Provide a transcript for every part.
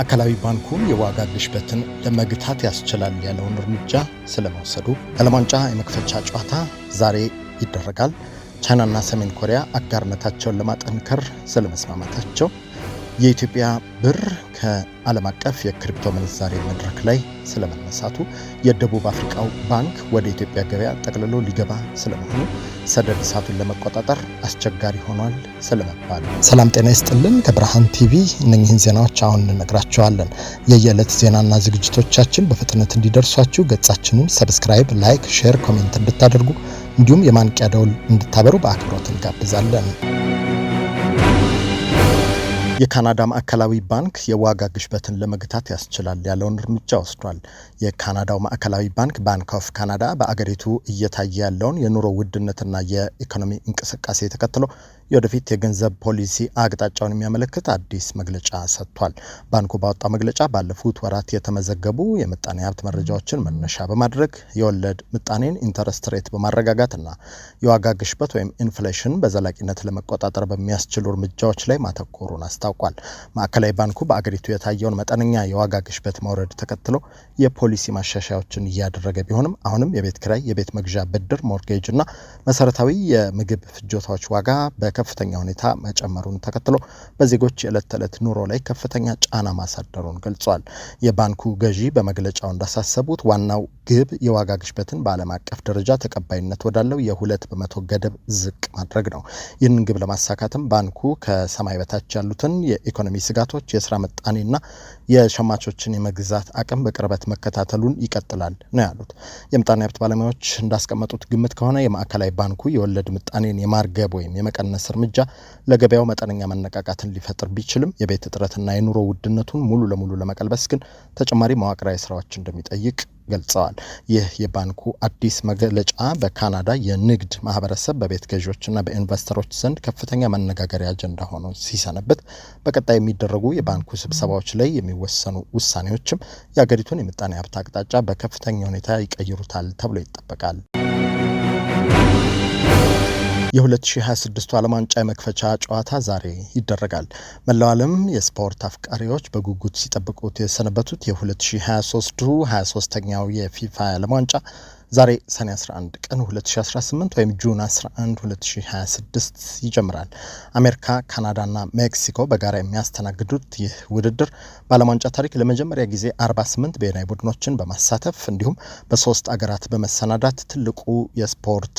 ማዕከላዊ ባንኩ የዋጋ ግሽበትን ለመግታት ያስችላል ያለውን እርምጃ ስለመውሰዱ፣ የዓለም ዋንጫ የመክፈቻ ጨዋታ ዛሬ ይደረጋል፣ ቻይናና ሰሜን ኮሪያ አጋርነታቸውን ለማጠንከር ስለመስማማታቸው፣ የኢትዮጵያ ብር ከዓለም አቀፍ የክሪፕቶ ምንዛሬ መድረክ ላይ ስለመነሳቱ፣ የደቡብ አፍሪካው ባንክ ወደ ኢትዮጵያ ገበያ ጠቅልሎ ሊገባ ስለመሆኑ፣ ሰደድ እሳቱን ለመቆጣጠር አስቸጋሪ ሆኗል ስለመባሉ። ሰላም ጤና ይስጥልን። ከብርሃን ቲቪ እነኚህን ዜናዎች አሁን እንነግራችኋለን። የየዕለት ዜናና ዝግጅቶቻችን በፍጥነት እንዲደርሷችሁ ገጻችንን ሰብስክራይብ፣ ላይክ፣ ሼር፣ ኮሜንት እንድታደርጉ እንዲሁም የማንቂያ ደውል እንድታበሩ በአክብሮት እንጋብዛለን። የካናዳ ማዕከላዊ ባንክ የዋጋ ግሽበትን ለመግታት ያስችላል ያለውን እርምጃ ወስዷል። የካናዳው ማዕከላዊ ባንክ ኦፍ ካናዳ በአገሪቱ እየታየ ያለውን የኑሮ ውድነትና የኢኮኖሚ እንቅስቃሴ ተከትሎ የወደፊት የገንዘብ ፖሊሲ አቅጣጫውን የሚያመለክት አዲስ መግለጫ ሰጥቷል። ባንኩ ባወጣው መግለጫ ባለፉት ወራት የተመዘገቡ የምጣኔ ሀብት መረጃዎችን መነሻ በማድረግ የወለድ ምጣኔን ኢንተረስት ሬት በማረጋጋትና የዋጋ ግሽበት ወይም ኢንፍሌሽን በዘላቂነት ለመቆጣጠር በሚያስችሉ እርምጃዎች ላይ ማተኮሩን አስታውቋል። ማዕከላዊ ባንኩ በአገሪቱ የታየውን መጠነኛ የዋጋ ግሽበት መውረድ ተከትሎ የፖሊሲ ማሻሻያዎችን እያደረገ ቢሆንም አሁንም የቤት ኪራይ፣ የቤት መግዣ ብድር፣ ሞርጌጅ እና መሰረታዊ የምግብ ፍጆታዎች ዋጋ በከፍተኛ ሁኔታ መጨመሩን ተከትሎ በዜጎች የዕለት ተዕለት ኑሮ ላይ ከፍተኛ ጫና ማሳደሩን ገልጿል። የባንኩ ገዢ በመግለጫው እንዳሳሰቡት ዋናው ግብ የዋጋ ግሽበትን በዓለም አቀፍ ደረጃ ተቀባይነት ወዳለው የ2% ገደብ ዝቅ ማድረግ ነው። ይህንን ግብ ለማሳካትም ባንኩ ከሰማይ በታች ያሉትን የኢኮኖሚ ስጋቶች፣ የስራ ምጣኔና የሸማቾችን የመግዛት አቅም በቅርበት መከታተሉን ይቀጥላል ነው ያሉት። የምጣኔ ሀብት ባለሙያዎች እንዳስቀመጡት ግምት ከሆነ የማዕከላዊ ባንኩ የወለድ ምጣኔን የማርገብ ወይም የመቀነስ እርምጃ ለገበያው መጠነኛ መነቃቃትን ሊፈጥር ቢችልም የቤት እጥረትና የኑሮ ውድነቱን ሙሉ ለሙሉ ለመቀልበስ ግን ተጨማሪ መዋቅራዊ ስራዎች እንደሚጠይቅ ገልጸዋል። ይህ የባንኩ አዲስ መግለጫ በካናዳ የንግድ ማህበረሰብ፣ በቤት ገዢዎችና በኢንቨስተሮች ዘንድ ከፍተኛ መነጋገሪያ አጀንዳ ሆኖ ሲሰነብት በቀጣይ የሚደረጉ የባንኩ ስብሰባዎች ላይ የሚወሰኑ ውሳኔዎችም የአገሪቱን የምጣኔ ሀብት አቅጣጫ በከፍተኛ ሁኔታ ይቀይሩታል ተብሎ ይጠበቃል። የ2026 ዓለም ዋንጫ የመክፈቻ ጨዋታ ዛሬ ይደረጋል። መላው ዓለም የስፖርት አፍቃሪዎች በጉጉት ሲጠብቁት የሰነበቱት የ2023ኛው የፊፋ ዓለም ዋንጫ ዛሬ ሰኔ 11 ቀን 2018 ወይም ጁን 11 2026 ይጀምራል። አሜሪካ፣ ካናዳና ሜክሲኮ በጋራ የሚያስተናግዱት ይህ ውድድር በዓለም ዋንጫ ታሪክ ለመጀመሪያ ጊዜ 48 ብሔራዊ ቡድኖችን በማሳተፍ እንዲሁም በ3 አገራት በመሰናዳት ትልቁ የስፖርት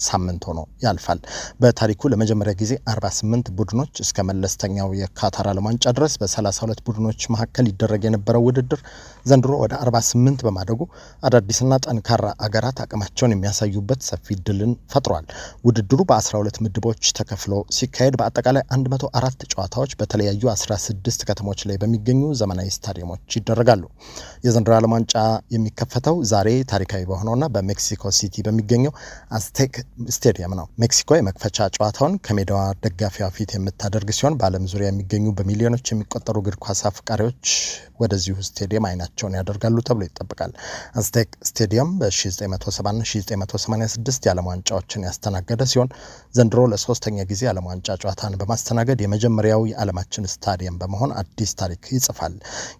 ሳምንት ሆኖ ያልፋል። በታሪኩ ለመጀመሪያ ጊዜ 48 ቡድኖች እስከ መለስተኛው የካታር ዓለም ዋንጫ ድረስ በ32 ቡድኖች መካከል ይደረግ የነበረው ውድድር ዘንድሮ ወደ 48 በማደጉ አዳዲስና ጠንካራ አገራት አቅማቸውን የሚያሳዩበት ሰፊ ድልን ፈጥሯል። ውድድሩ በ12 ምድቦች ተከፍሎ ሲካሄድ በአጠቃላይ 104 ጨዋታዎች በተለያዩ 16 ከተሞች ላይ በሚገኙ ዘመናዊ ስታዲየሞች ይደረጋሉ። የዘንድሮ ዓለም ዋንጫ የሚከፈተው ዛሬ ታሪካዊ በሆነውና በሜክሲኮ ሲቲ በሚገኘው አዝቴክ ስቴዲየም ነው። ሜክሲኮ የመክፈቻ ጨዋታውን ከሜዳዋ ደጋፊዋ ፊት የምታደርግ ሲሆን በዓለም ዙሪያ የሚገኙ በሚሊዮኖች የሚቆጠሩ እግር ኳስ አፍቃሪዎች ወደዚሁ ስቴዲየም አይናቸውን ያደርጋሉ ተብሎ ይጠበቃል። አዝቴክ ስቴዲየም በ1970ና 1986 የዓለም ዋንጫዎችን ያስተናገደ ሲሆን ዘንድሮ ለሶስተኛ ጊዜ የዓለም ዋንጫ ጨዋታን በማስተናገድ የመጀመሪያው የዓለማችን ስታዲየም በመሆን አዲስ ታሪክ ይጽፋል።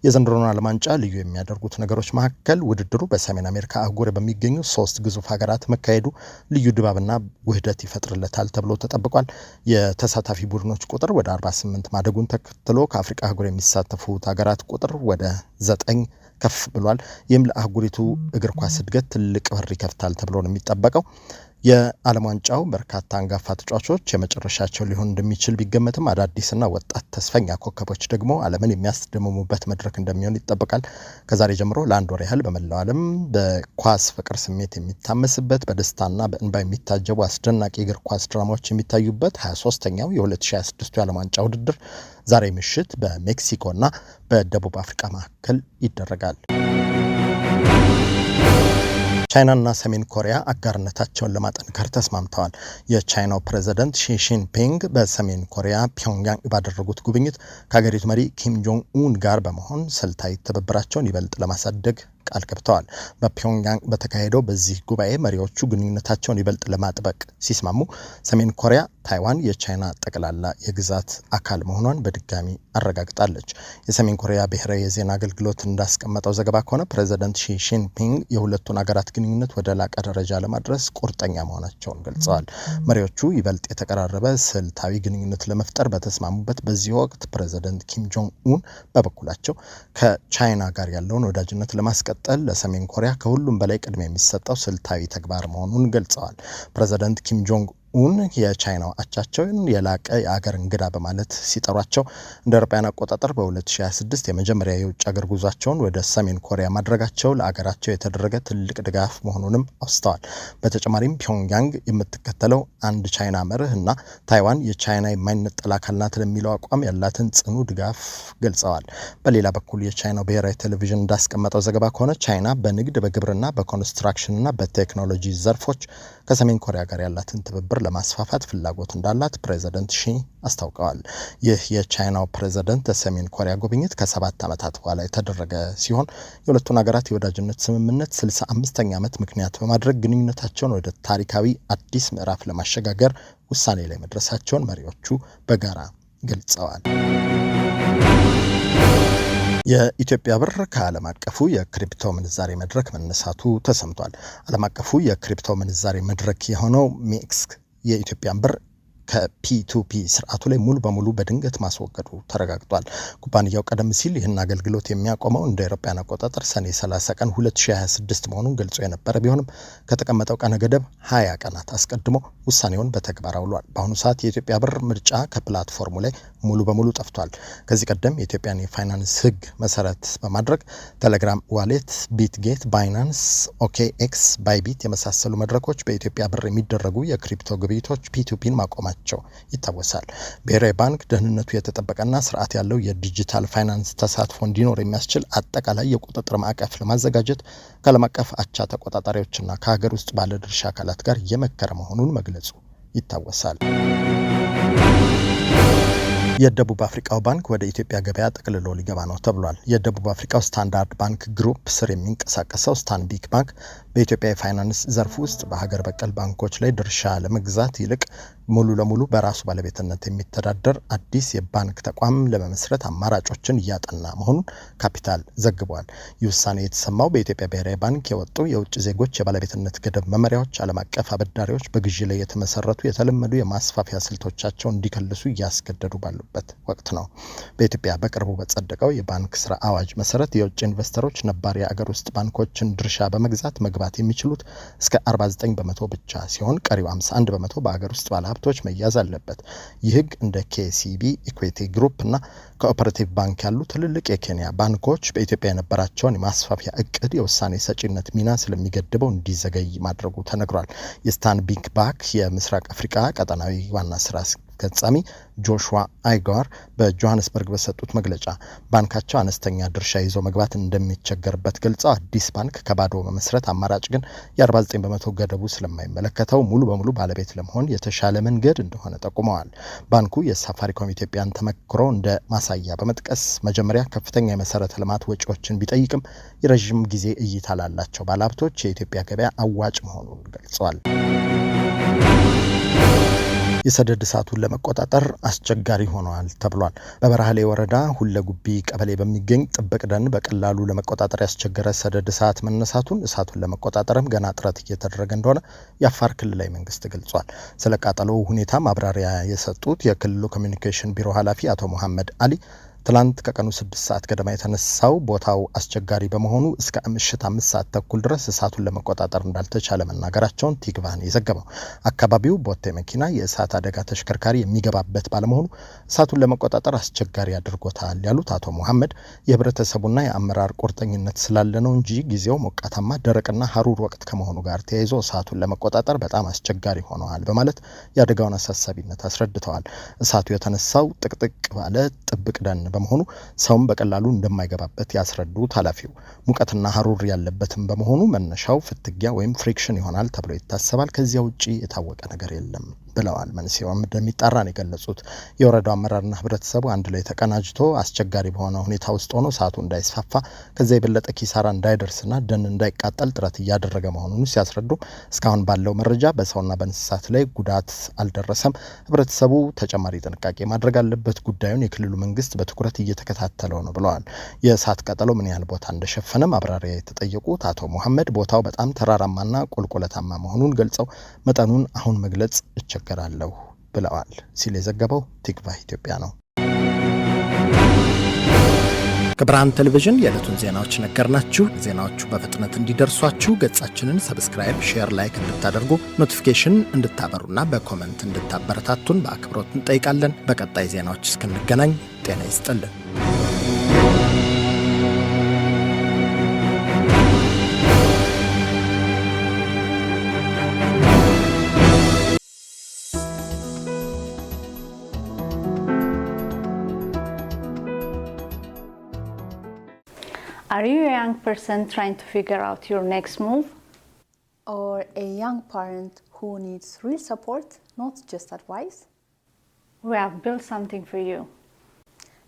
የዘንድሮን ዓለም ዋንጫ ልዩ የሚያደርጉት ነገሮች መካከል ውድድሩ በሰሜን አሜሪካ አህጉር በሚገኙ 3 ግዙፍ ሀገራት መካሄዱ ልዩ ድባብና ውህደት ይፈጥርለታል ተብሎ ተጠብቋል። የተሳታፊ ቡድኖች ቁጥር ወደ 48 ማደጉን ተከትሎ ከአፍሪካ አህጉር የሚሳተፉት ሀገራት ቁጥር ወደ 9 ከፍ ብሏል። ይህም ለአህጉሪቱ እግር ኳስ እድገት ትልቅ በር ይከፍታል ተብሎ ነው የሚጠበቀው። የዓለም ዋንጫው በርካታ አንጋፋ ተጫዋቾች የመጨረሻቸው ሊሆን እንደሚችል ቢገመትም አዳዲስና ወጣት ተስፈኛ ኮከቦች ደግሞ ዓለምን የሚያስደምሙበት መድረክ እንደሚሆን ይጠበቃል። ከዛሬ ጀምሮ ለአንድ ወር ያህል በመላው ዓለም በኳስ ፍቅር ስሜት የሚታመስበት፣ በደስታና በእንባ የሚታጀቡ አስደናቂ እግር ኳስ ድራማዎች የሚታዩበት 23ኛው የ2026 የዓለም ዋንጫ ውድድር ዛሬ ምሽት በሜክሲኮና በደቡብ አፍሪካ መካከል ይደረጋል። ቻይናና ሰሜን ኮሪያ አጋርነታቸውን ለማጠንከር ተስማምተዋል። የቻይናው ፕሬዝዳንት ሺ ጂንፒንግ በሰሜን ኮሪያ ፒዮንግያንግ ባደረጉት ጉብኝት ከሀገሪቱ መሪ ኪም ጆንግ ኡን ጋር በመሆን ስልታዊ ትብብራቸውን ይበልጥ ለማሳደግ ቃል ገብተዋል። በፒዮንግያንግ በተካሄደው በዚህ ጉባኤ መሪዎቹ ግንኙነታቸውን ይበልጥ ለማጥበቅ ሲስማሙ ሰሜን ኮሪያ ታይዋን የቻይና ጠቅላላ የግዛት አካል መሆኗን በድጋሚ አረጋግጣለች። የሰሜን ኮሪያ ብሔራዊ የዜና አገልግሎት እንዳስቀመጠው ዘገባ ከሆነ ፕሬዚዳንት ሺ ጂንፒንግ የሁለቱን ሀገራት ግንኙነት ወደ ላቀ ደረጃ ለማድረስ ቁርጠኛ መሆናቸውን ገልጸዋል። መሪዎቹ ይበልጥ የተቀራረበ ስልታዊ ግንኙነት ለመፍጠር በተስማሙበት በዚህ ወቅት ፕሬዚዳንት ኪም ጆንግ ኡን በበኩላቸው ከቻይና ጋር ያለውን ወዳጅነት ለማስቀጠል ለሰሜን ኮሪያ ከሁሉም በላይ ቅድሚያ የሚሰጠው ስልታዊ ተግባር መሆኑን ገልጸዋል። ፕሬዚዳንት ኪም ጆንግ ኡን የቻይናው አቻቸውን የላቀ የአገር እንግዳ በማለት ሲጠሯቸው እንደ አውሮፓውያን አቆጣጠር በ2026 የመጀመሪያ የውጭ ሀገር ጉዟቸውን ወደ ሰሜን ኮሪያ ማድረጋቸው ለአገራቸው የተደረገ ትልቅ ድጋፍ መሆኑንም አውስተዋል። በተጨማሪም ፒዮንግያንግ የምትከተለው አንድ ቻይና መርህ እና ታይዋን የቻይና የማይነጠል አካል ናት ለሚለው አቋም ያላትን ጽኑ ድጋፍ ገልጸዋል። በሌላ በኩል የቻይናው ብሔራዊ ቴሌቪዥን እንዳስቀመጠው ዘገባ ከሆነ ቻይና በንግድ፣ በግብርና፣ በኮንስትራክሽንና በቴክኖሎጂ ዘርፎች ከሰሜን ኮሪያ ጋር ያላትን ትብብር ለማስፋፋት ፍላጎት እንዳላት ፕሬዚዳንት ሺ አስታውቀዋል። ይህ የቻይናው ፕሬዚዳንት የሰሜን ኮሪያ ጉብኝት ከ7 ዓመታት በኋላ የተደረገ ሲሆን የሁለቱን ሀገራት የወዳጅነት ስምምነት 65ኛ ዓመት ምክንያት በማድረግ ግንኙነታቸውን ወደ ታሪካዊ አዲስ ምዕራፍ ለማሸጋገር ውሳኔ ላይ መድረሳቸውን መሪዎቹ በጋራ ገልጸዋል። የኢትዮጵያ ብር ከዓለም አቀፉ የክሪፕቶ ምንዛሬ መድረክ መነሳቱ ተሰምቷል። ዓለም አቀፉ የክሪፕቶ ምንዛሬ መድረክ የሆነው ሜክስ የኢትዮጵያን ብር ከፒቱፒ ስርዓቱ ላይ ሙሉ በሙሉ በድንገት ማስወገዱ ተረጋግጧል። ኩባንያው ቀደም ሲል ይህን አገልግሎት የሚያቆመው እንደ አውሮፓውያን አቆጣጠር ሰኔ 30 ቀን 2026 መሆኑን ገልጾ የነበረ ቢሆንም ከተቀመጠው ቀነ ገደብ 20 ቀናት አስቀድሞ ውሳኔውን በተግባር አውሏል። በአሁኑ ሰዓት የኢትዮጵያ ብር ምርጫ ከፕላትፎርሙ ላይ ሙሉ በሙሉ ጠፍቷል። ከዚህ ቀደም የኢትዮጵያን የፋይናንስ ሕግ መሰረት በማድረግ ቴሌግራም ዋሌት፣ ቢትጌት፣ ባይናንስ፣ ኦኬኤክስ፣ ባይቢት የመሳሰሉ መድረኮች በኢትዮጵያ ብር የሚደረጉ የክሪፕቶ ግብይቶች ፒቱፒን ማቆማቸው ይታወሳል። ብሔራዊ ባንክ ደህንነቱ የተጠበቀና ስርዓት ያለው የዲጂታል ፋይናንስ ተሳትፎ እንዲኖር የሚያስችል አጠቃላይ የቁጥጥር ማዕቀፍ ለማዘጋጀት ከዓለም አቀፍ አቻ ተቆጣጣሪዎችና ከሀገር ውስጥ ባለድርሻ አካላት ጋር የመከረ መሆኑን መግለጹ ይታወሳል። የደቡብ አፍሪካው ባንክ ወደ ኢትዮጵያ ገበያ ጠቅልሎ ሊገባ ነው ተብሏል። የደቡብ አፍሪካው ስታንዳርድ ባንክ ግሩፕ ስር የሚንቀሳቀሰው ስታንቢክ ባንክ በኢትዮጵያ የፋይናንስ ዘርፍ ውስጥ በሀገር በቀል ባንኮች ላይ ድርሻ ለመግዛት ይልቅ ሙሉ ለሙሉ በራሱ ባለቤትነት የሚተዳደር አዲስ የባንክ ተቋም ለመመስረት አማራጮችን እያጠና መሆኑን ካፒታል ዘግቧል። ይህ ውሳኔ የተሰማው በኢትዮጵያ ብሔራዊ ባንክ የወጡ የውጭ ዜጎች የባለቤትነት ገደብ መመሪያዎች ዓለም አቀፍ አበዳሪዎች በግዢ ላይ የተመሰረቱ የተለመዱ የማስፋፊያ ስልቶቻቸውን እንዲከልሱ እያስገደዱ ባሉበት ወቅት ነው። በኢትዮጵያ በቅርቡ በጸደቀው የባንክ ስራ አዋጅ መሰረት የውጭ ኢንቨስተሮች ነባር የአገር ውስጥ ባንኮችን ድርሻ በመግዛት መግባት የሚችሉት እስከ 49 በመቶ ብቻ ሲሆን ቀሪው 51 በመቶ በአገር ውስጥ ባለሀብቶች መያዝ አለበት። ይህ ህግ እንደ ኬሲቢ፣ ኢኩዊቲ ግሩፕ እና ኮኦፐሬቲቭ ባንክ ያሉ ትልልቅ የኬንያ ባንኮች በኢትዮጵያ የነበራቸውን የማስፋፊያ እቅድ የውሳኔ ሰጪነት ሚና ስለሚገድበው እንዲዘገይ ማድረጉ ተነግሯል። የስታንቢክ ባንክ የምስራቅ አፍሪካ ቀጠናዊ ዋና ስራ አስፈጻሚ ጆሹዋ አይጋር በጆሃንስበርግ በሰጡት መግለጫ ባንካቸው አነስተኛ ድርሻ ይዞ መግባት እንደሚቸገርበት ገልጸው አዲስ ባንክ ከባዶ መመስረት አማራጭ ግን የ49 በመቶ ገደቡ ስለማይመለከተው ሙሉ በሙሉ ባለቤት ለመሆን የተሻለ መንገድ እንደሆነ ጠቁመዋል። ባንኩ የሳፋሪኮም ኢትዮጵያን ተመክሮ እንደ ማሳያ በመጥቀስ መጀመሪያ ከፍተኛ የመሰረተ ልማት ወጪዎችን ቢጠይቅም የረዥም ጊዜ እይታ ላላቸው ባለሀብቶች የኢትዮጵያ ገበያ አዋጭ መሆኑን ገልጸዋል። የሰደድ እሳቱን ለመቆጣጠር አስቸጋሪ ሆኗል ተብሏል። በበረሃሌ ወረዳ ሁለጉቢ ቀበሌ በሚገኝ ጥብቅ ደን በቀላሉ ለመቆጣጠር ያስቸገረ ሰደድ እሳት መነሳቱን እሳቱን ለመቆጣጠርም ገና ጥረት እየተደረገ እንደሆነ የአፋር ክልላዊ መንግስት ገልጿል። ስለ ቃጠሎው ሁኔታ ማብራሪያ የሰጡት የክልሉ ኮሚኒኬሽን ቢሮ ኃላፊ አቶ መሐመድ አሊ ትላንት ከቀኑ 6 ሰዓት ገደማ የተነሳው ቦታው አስቸጋሪ በመሆኑ እስከ ምሽት 5 ሰዓት ተኩል ድረስ እሳቱን ለመቆጣጠር እንዳልተቻለ መናገራቸውን ቲግቫን የዘገበው። አካባቢው ቦቴ መኪና፣ የእሳት አደጋ ተሽከርካሪ የሚገባበት ባለመሆኑ እሳቱን ለመቆጣጠር አስቸጋሪ አድርጎታል ያሉት አቶ መሐመድ የህብረተሰቡና የአመራር ቁርጠኝነት ስላለ ነው እንጂ ጊዜው ሞቃታማ፣ ደረቅና ሀሩር ወቅት ከመሆኑ ጋር ተያይዞ እሳቱን ለመቆጣጠር በጣም አስቸጋሪ ሆነዋል በማለት የአደጋውን አሳሳቢነት አስረድተዋል። እሳቱ የተነሳው ጥቅጥቅ ባለ ጥብቅ ደን በመሆኑ ሰውም በቀላሉ እንደማይገባበት ያስረዱት ኃላፊው ሙቀትና ሀሩር ያለበትም በመሆኑ መነሻው ፍትጊያ ወይም ፍሪክሽን ይሆናል ተብሎ ይታሰባል። ከዚያ ውጪ የታወቀ ነገር የለም ብለዋል። መንስኤውም እንደሚጣራ ነው የገለጹት። የወረዳው አመራርና ህብረተሰቡ አንድ ላይ ተቀናጅቶ አስቸጋሪ በሆነ ሁኔታ ውስጥ ሆኖ እሳቱ እንዳይስፋፋ ከዛ የበለጠ ኪሳራ እንዳይደርስና ደን እንዳይቃጠል ጥረት እያደረገ መሆኑን ሲያስረዱ እስካሁን ባለው መረጃ በሰውና በእንስሳት ላይ ጉዳት አልደረሰም። ህብረተሰቡ ተጨማሪ ጥንቃቄ ማድረግ አለበት። ጉዳዩን የክልሉ መንግስት በትኩረት እየተከታተለው ነው ብለዋል። የእሳት ቃጠሎ ምን ያህል ቦታ እንደሸፈነ ማብራሪያ የተጠየቁት አቶ መሐመድ ቦታው በጣም ተራራማና ቁልቁለታማ መሆኑን ገልጸው መጠኑን አሁን መግለጽ እቸገራለሁ ብለዋል ሲል የዘገበው ቲክቫህ ኢትዮጵያ ነው። ከብርሃን ቴሌቪዥን የዕለቱን ዜናዎች ነገርናችሁ። ዜናዎቹ በፍጥነት እንዲደርሷችሁ ገጻችንን ሰብስክራይብ፣ ሼር፣ ላይክ እንድታደርጉ ኖቲፊኬሽን እንድታበሩና በኮመንት እንድታበረታቱን በአክብሮት እንጠይቃለን። በቀጣይ ዜናዎች እስክንገናኝ ጤና ይስጥልን። Are you a young person trying to figure out your next move? Or a young parent who needs real support, not just advice? We have built something for you.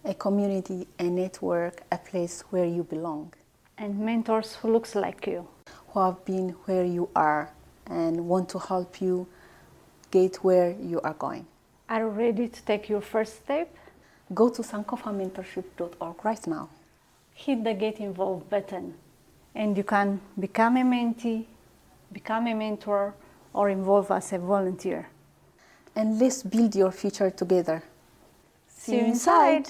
A community, a network, a place where you belong. And mentors who looks like you. Who have been where you are and want to help you get where you are going. Are you ready to take your first step? Go to sankofamentorship.org right now. Hit the Get Involved button and you can become a mentee, become a mentor, or involve as a volunteer. And let's build your future together. See you inside!